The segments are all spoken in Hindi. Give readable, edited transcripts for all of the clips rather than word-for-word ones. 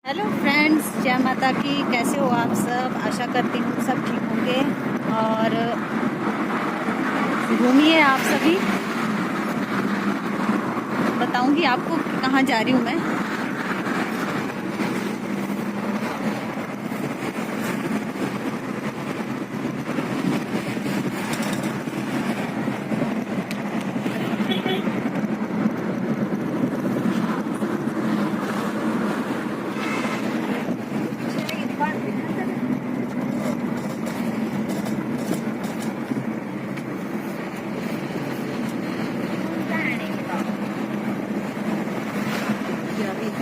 हेलो फ्रेंड्स, जय माता की। कैसे हो आप सब? आशा करती हूँ सब ठीक होंगे। और घूमिए आप सभी। बताऊंगी आपको कि कहाँ जा रही हूँ मैं।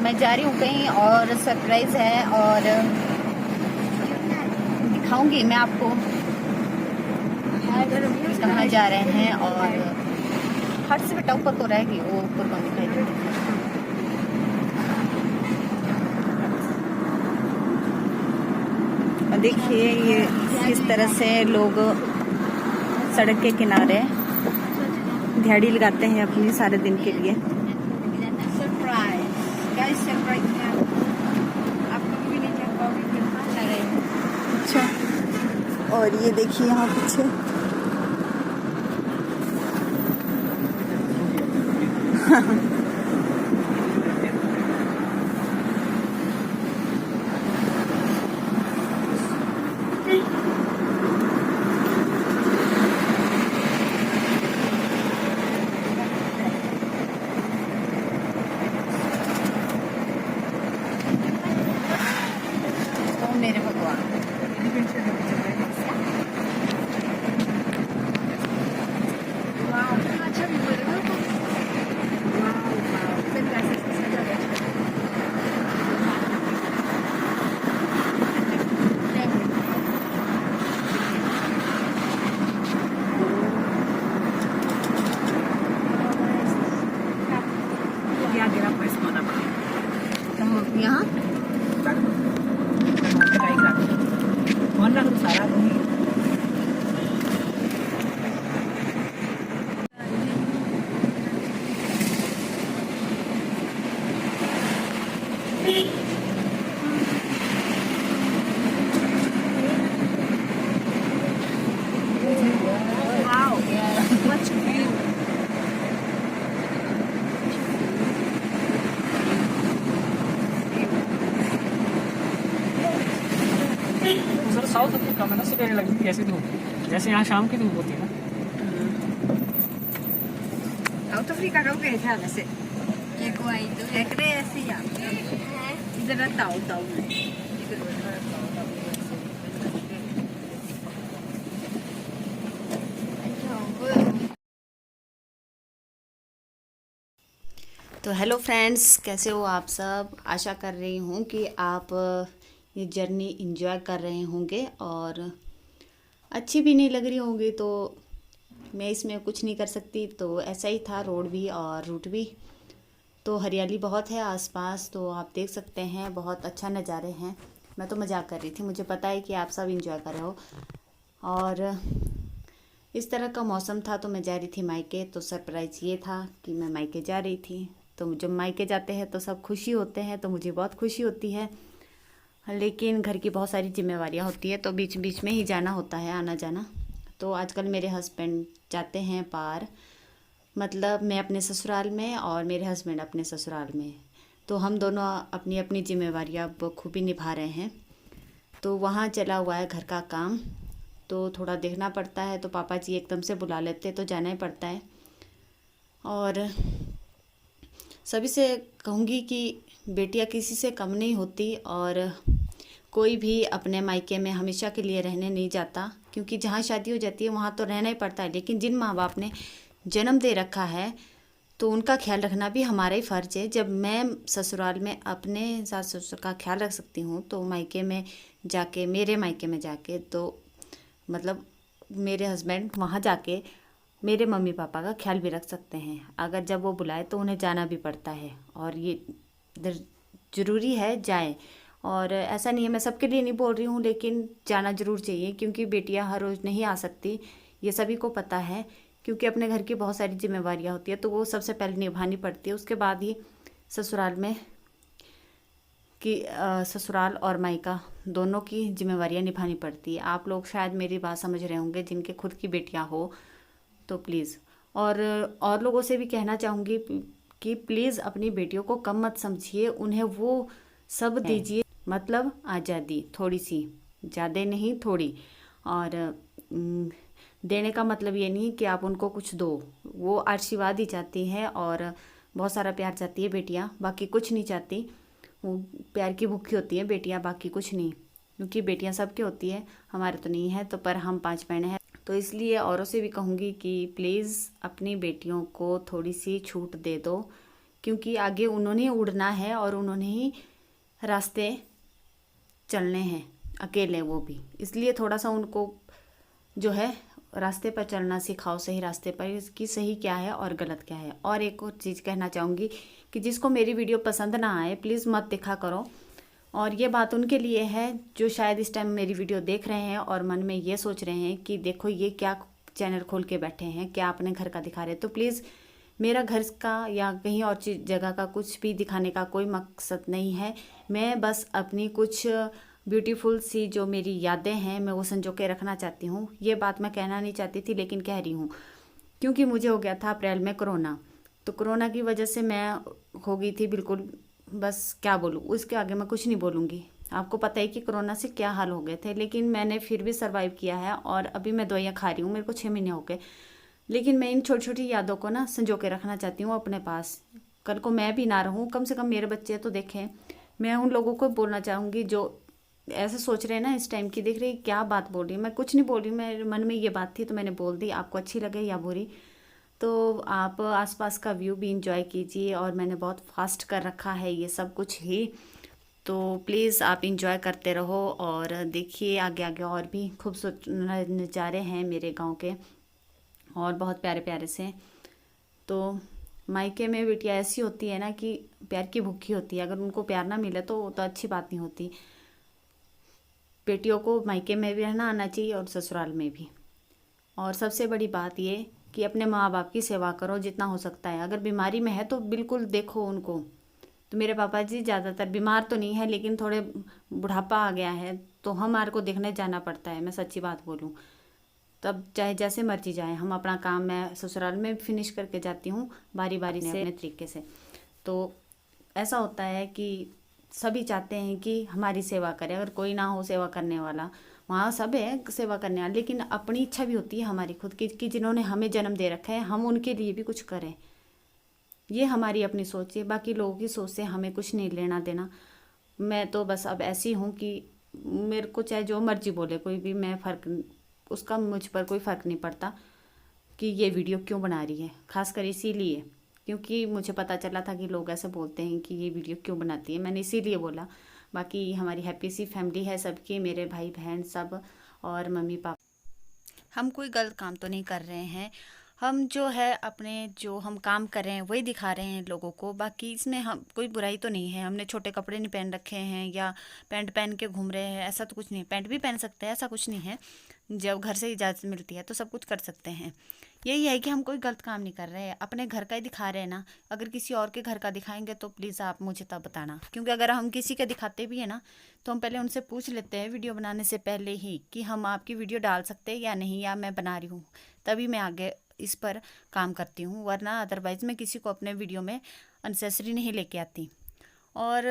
मैं जा रही हूँ कहीं और सरप्राइज है, और दिखाऊंगी मैं आपको कहाँ जा रहे हैं। और हट से बेटा ऊपर तो रहेगी, वो ऊपर कौन दिखाई देती है। देखिए ये किस तरह से लोग सड़क के किनारे दिहाड़ी लगाते हैं अपने सारे दिन के लिए। सरप्राइज गाइस, सरप्राइज है आपको भी नहीं चल पाओगे, कितना सारे। अच्छा, और ये देखिए यहाँ पीछे तो मेरे भगवान। यहाँ wow, much view. Sir south Africa में ना सवेरे लगती है ऐसी धूप, जैसे यहाँ शाम की धूप होती है ना। साउथ अफ्रीका का गए थे वैसे। एक वाई तो देख रहे ऐसे ही इधर ताऊ ताऊ तो हेलो फ्रेंड्स, कैसे हो आप सब? आशा कर रही हूँ कि आप ये जर्नी एंजॉय कर रहे होंगे और अच्छी भी नहीं लग रही होंगी, तो मैं इसमें कुछ नहीं कर सकती। तो ऐसा ही था, रोड भी और रूट भी। तो हरियाली बहुत है आसपास, तो आप देख सकते हैं, बहुत अच्छा नज़ारे हैं। मैं तो मजाक कर रही थी, मुझे पता है कि आप सब एंजॉय कर रहे हो। और इस तरह का मौसम था तो मैं जा रही थी मायके। तो सरप्राइज़ ये था कि मैं मायके जा रही थी। तो जब मायके जाते हैं तो सब खुशी होते हैं, तो मुझे बहुत खुशी होती है। लेकिन घर की बहुत सारी जिम्मेवारियां होती है, तो बीच बीच में ही जाना होता है, आना जाना। तो आजकल मेरे हस्बैंड जाते हैं पार, मतलब मैं अपने ससुराल में और मेरे हस्बैंड अपने ससुराल में। तो हम दोनों अपनी अपनी जिम्मेवारियां बखूबी निभा रहे हैं। तो वहाँ चला हुआ है घर का काम, तो थोड़ा देखना पड़ता है। तो पापा जी एकदम से बुला लेते तो जाना ही पड़ता है। और सभी से कहूँगी कि बेटियाँ किसी से कम नहीं होती, और कोई भी अपने मायके में हमेशा के लिए रहने नहीं जाता, क्योंकि जहाँ शादी हो जाती है वहाँ तो रहना ही पड़ता है। लेकिन जिन माँ बाप ने जन्म दे रखा है तो उनका ख्याल रखना भी हमारा ही फ़र्ज़ है। जब मैं ससुराल में अपने सास ससुर का ख्याल रख सकती हूँ, तो मायके में जाके, मेरे मायके में जाके, तो मतलब मेरे हस्बैंड वहाँ जाके मेरे मम्मी पापा का ख्याल भी रख सकते हैं। अगर जब वो बुलाए तो उन्हें जाना भी पड़ता है, और ये ज़रूरी है जाए। और ऐसा नहीं है, मैं सबके लिए नहीं बोल रही हूँ, लेकिन जाना ज़रूर चाहिए, क्योंकि बेटियाँ हर रोज़ नहीं आ सकती, ये सभी को पता है। क्योंकि अपने घर की बहुत सारी जिम्मेवारियाँ होती है, तो वो सबसे पहले निभानी पड़ती है, उसके बाद ही ससुराल में कि ससुराल और मायका दोनों की जिम्मेवारियां निभानी पड़ती है। आप लोग शायद मेरी बात समझ रहे होंगे जिनके खुद की बेटियां हो, तो प्लीज़। और लोगों से भी कहना चाहूँगी कि प्लीज़ अपनी बेटियों को कम मत समझिए, उन्हें वो सब दीजिए, मतलब आज़ादी थोड़ी सी, ज़्यादा नहीं थोड़ी। और देने का मतलब ये नहीं कि आप उनको कुछ दो, वो आशीर्वाद ही चाहती हैं और बहुत सारा प्यार चाहती है बेटियां, बाकी कुछ नहीं चाहती। वो प्यार की भूखी होती हैं बेटियां, बाकी कुछ नहीं, क्योंकि बेटियां सबकी होती है, हमारे तो नहीं है, तो पर हम 5 बहनें हैं, तो इसलिए औरों से भी कहूँगी कि प्लीज़ अपनी बेटियों को थोड़ी सी छूट दे दो, क्योंकि आगे उन्होंने उड़ना है और उन्होंने ही रास्ते चलने हैं अकेले, वो भी। इसलिए थोड़ा सा उनको जो है रास्ते पर चलना सिखाओ, सही रास्ते पर, कि सही क्या है और गलत क्या है। और एक और चीज़ कहना चाहूँगी कि जिसको मेरी वीडियो पसंद ना आए प्लीज़ मत देखा करो। और ये बात उनके लिए है जो शायद इस टाइम मेरी वीडियो देख रहे हैं और मन में ये सोच रहे हैं कि देखो ये क्या चैनल खोल के बैठे हैं, क्या अपने घर का दिखा रहे हैं। तो प्लीज़ मेरा घर का या कहीं और चीज़ जगह का कुछ भी दिखाने का कोई मकसद नहीं है। मैं बस अपनी कुछ ब्यूटीफुल सी जो मेरी यादें हैं मैं वो संजो के रखना चाहती हूँ। ये बात मैं कहना नहीं चाहती थी लेकिन कह रही हूँ, क्योंकि मुझे हो गया था अप्रैल में कोरोना। तो कोरोना की वजह से मैं हो गई थी बिल्कुल, बस क्या बोलूँ, उसके आगे मैं कुछ नहीं बोलूँगी। आपको पता है कि कोरोना से क्या हाल हो गए थे, लेकिन मैंने फिर भी सर्वाइव किया है और अभी मैं दवाइयाँ खा रही हूँ, मेरे को 6 महीने हो गए। लेकिन मैं इन छोटी छोटी यादों को ना संजो के रखना चाहती हूँ अपने पास। कल को मैं भी ना रहूँ, कम से कम मेरे बच्चे तो देखें। मैं उन लोगों को बोलना चाहूँगी जो ऐसे सोच रहे हैं ना इस टाइम की, देख रही क्या बात बोल रही है, मैं कुछ नहीं बोल रही, मेरे मन में ये बात थी तो मैंने बोल दी, आपको अच्छी लगे या बुरी। तो आप आसपास का व्यू भी इंजॉय कीजिए, और मैंने बहुत फास्ट कर रखा है ये सब कुछ ही, तो प्लीज़ आप इंजॉय करते रहो और देखिए आगे आगे और भी खूबसूरत नज़ारे हैं मेरे गांव के, और बहुत प्यारे प्यारे से। तो मायके में बेटियाँ ऐसी होती है ना कि प्यार की भूखी होती है, अगर उनको प्यार ना मिले तो वो तो अच्छी बात नहीं होती। बेटियों को मायके में भी रहना आना चाहिए और ससुराल में भी। और सबसे बड़ी बात ये कि अपने माँ बाप की सेवा करो जितना हो सकता है। अगर बीमारी में है तो बिल्कुल देखो उनको। तो मेरे पापा जी ज़्यादातर बीमार तो नहीं है लेकिन थोड़े बुढ़ापा आ गया है, तो हमारे को देखने जाना पड़ता है, मैं सच्ची बात बोलूँ। तब चाहे जैसे मर्जी जाए, हम अपना काम मैं ससुराल में फिनिश करके जाती हूँ बारी बारी से अपने तरीके से। तो ऐसा होता है कि सभी चाहते हैं कि हमारी सेवा करें, अगर कोई ना हो सेवा करने वाला, वहाँ सब है सेवा करने वाला, लेकिन अपनी इच्छा भी होती है हमारी खुद की कि जिन्होंने हमें जन्म दे रखा है हम उनके लिए भी कुछ करें। ये हमारी अपनी सोच है, बाकी लोगों की सोच से हमें कुछ नहीं लेना देना। मैं तो बस अब ऐसी हूँ कि मेरे को चाहे जो मर्जी बोले कोई भी, मैं फ़र्क, उसका मुझ पर कोई फ़र्क नहीं पड़ता कि ये वीडियो क्यों बना रही है, खासकर इसीलिए क्योंकि मुझे पता चला था कि लोग ऐसे बोलते हैं कि ये वीडियो क्यों बनाती है, मैंने इसीलिए बोला। बाकी हमारी हैप्पी सी फैमिली है सबकी, मेरे भाई बहन सब और मम्मी पापा। हम कोई गलत काम तो नहीं कर रहे हैं, हम जो है अपने जो हम काम कर रहे हैं वही दिखा रहे हैं लोगों को। बाकी इसमें हम कोई बुराई तो नहीं है, हमने छोटे कपड़े नहीं पहन रखे हैं या पैंट पहन के घूम रहे हैं, ऐसा तो कुछ नहीं। पैंट भी पहन सकते हैं, ऐसा कुछ नहीं है, जब घर से इजाज़त मिलती है तो सब कुछ कर सकते हैं। यही है कि हम कोई गलत काम नहीं कर रहे हैं, अपने घर का ही दिखा रहे हैं ना। अगर किसी और के घर का दिखाएंगे तो प्लीज़ आप मुझे तब बताना, क्योंकि अगर हम किसी के दिखाते भी है ना तो हम पहले उनसे पूछ लेते हैं वीडियो बनाने से पहले ही कि हम आपकी वीडियो डाल सकते हैं या नहीं, या मैं बना रही हूँ, तभी मैं आगे इस पर काम करती हूँ, वरना अदरवाइज़ मैं किसी को अपने वीडियो में अनसेसरी नहीं लेके आती। और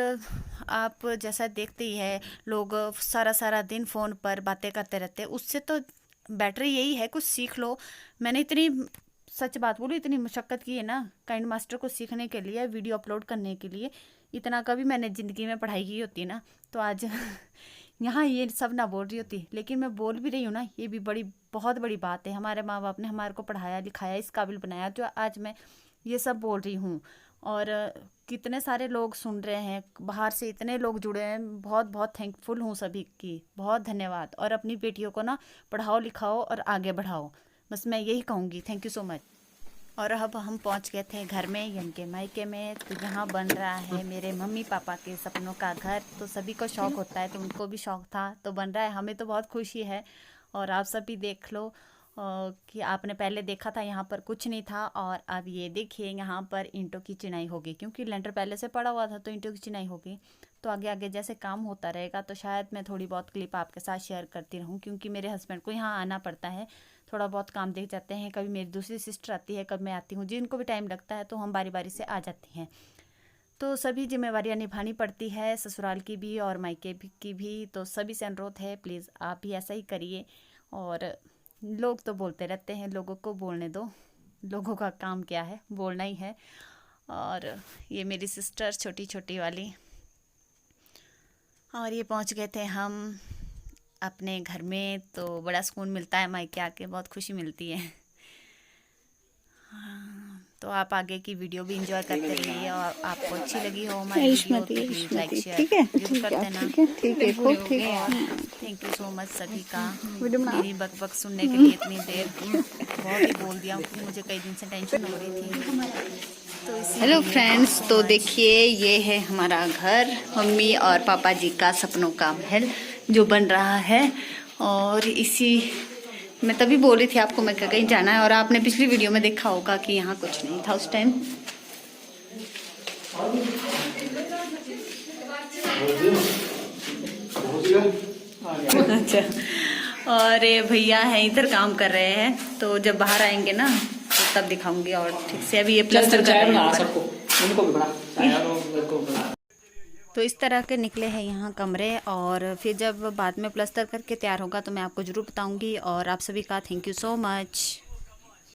आप जैसा देखते ही है, लोग सारा सारा दिन फ़ोन पर बातें करते रहते हैं, उससे तो बेटर यही है कुछ सीख लो। मैंने इतनी, सच बात बोलूँ, इतनी मशक्क़त की है ना काइंड मास्टर को सीखने के लिए, वीडियो अपलोड करने के लिए, इतना कभी मैंने ज़िंदगी में पढ़ाई की होती ना तो आज यहाँ ये सब ना बोल रही होती। लेकिन मैं बोल भी रही हूँ ना, ये भी बड़ी बहुत बड़ी बात है, हमारे माँ बाप ने हमारे को पढ़ाया लिखाया, इस काबिल बनाया जो आज मैं ये सब बोल रही हूँ। और कितने सारे लोग सुन रहे हैं, बाहर से इतने लोग जुड़े हैं, बहुत बहुत थैंकफुल हूँ सभी की, बहुत धन्यवाद। और अपनी बेटियों को ना पढ़ाओ लिखाओ और आगे बढ़ाओ, बस मैं यही कहूँगी। Thank you so much. और अब हम पहुंच गए थे घर में, यानी के मायके में। तो यहाँ बन रहा है मेरे मम्मी पापा के सपनों का घर। तो सभी को शौक़ होता है, तो उनको भी शौक़ था, तो बन रहा है, हमें तो बहुत खुशी है। और आप सब भी देख लो कि आपने पहले देखा था यहाँ पर कुछ नहीं था, और अब ये देखिए यहाँ पर ईंटों की चिनाई होगी, क्योंकि लेंटर पहले से पड़ा हुआ था तो ईंटों की चिनाई होगी। तो आगे आगे जैसे काम होता रहेगा तो शायद मैं थोड़ी बहुत क्लिप आपके साथ शेयर करती रहूँ, क्योंकि मेरे हस्बैंड को यहाँ आना पड़ता है, थोड़ा बहुत काम देख जाते हैं। कभी मेरी दूसरी सिस्टर आती है, कभी मैं आती हूँ, जिनको भी टाइम लगता है तो हम बारी बारी से आ जाते हैं। तो सभी जिम्मेवारियां निभानी पड़ती है, ससुराल की भी और मायके की भी। तो सभी से अनुरोध है, प्लीज़ आप भी ऐसा ही करिए। और लोग तो बोलते रहते हैं, लोगों को बोलने दो, लोगों का काम क्या है, बोलना ही है। और ये मेरी सिस्टर छोटी छोटी वाली, और ये पहुंच गए थे हम अपने घर में। तो बड़ा सुकून मिलता है मायके आके, बहुत खुशी मिलती है। तो आप आगे की वीडियो भी एंजॉय करते रहिए, और आपको अच्छी लगी हो हमारी वीडियो तो प्लीज़ लाइक शेयर जरूर कर देना। थैंक यू सो मच सभी का मेरी बक सुनने के लिए इतनी देर। बहुत ही बोल दिया, मुझे कई दिन से टेंशन हो रही थी। तो हेलो फ्रेंड्स, तो देखिए ये है हमारा घर, मम्मी और पापा जी का सपनों का महल जो बन रहा है। और इसी मैं तभी बोल रही थी आपको मैं कहीं जाना है, और आपने पिछली वीडियो में देखा होगा कि यहाँ कुछ नहीं था उस टाइम। अच्छा, और ये भैया है इधर काम कर रहे हैं, तो जब बाहर आएंगे ना तो तब दिखाऊंगी और ठीक से। अभी ये प्लास्टर कर रहे हैं सबको, इनको भी बड़ा। तो इस तरह के निकले हैं यहाँ कमरे, और फिर जब बाद में प्लास्टर करके तैयार होगा तो मैं आपको ज़रूर बताऊंगी। और आप सभी का थैंक यू सो मच।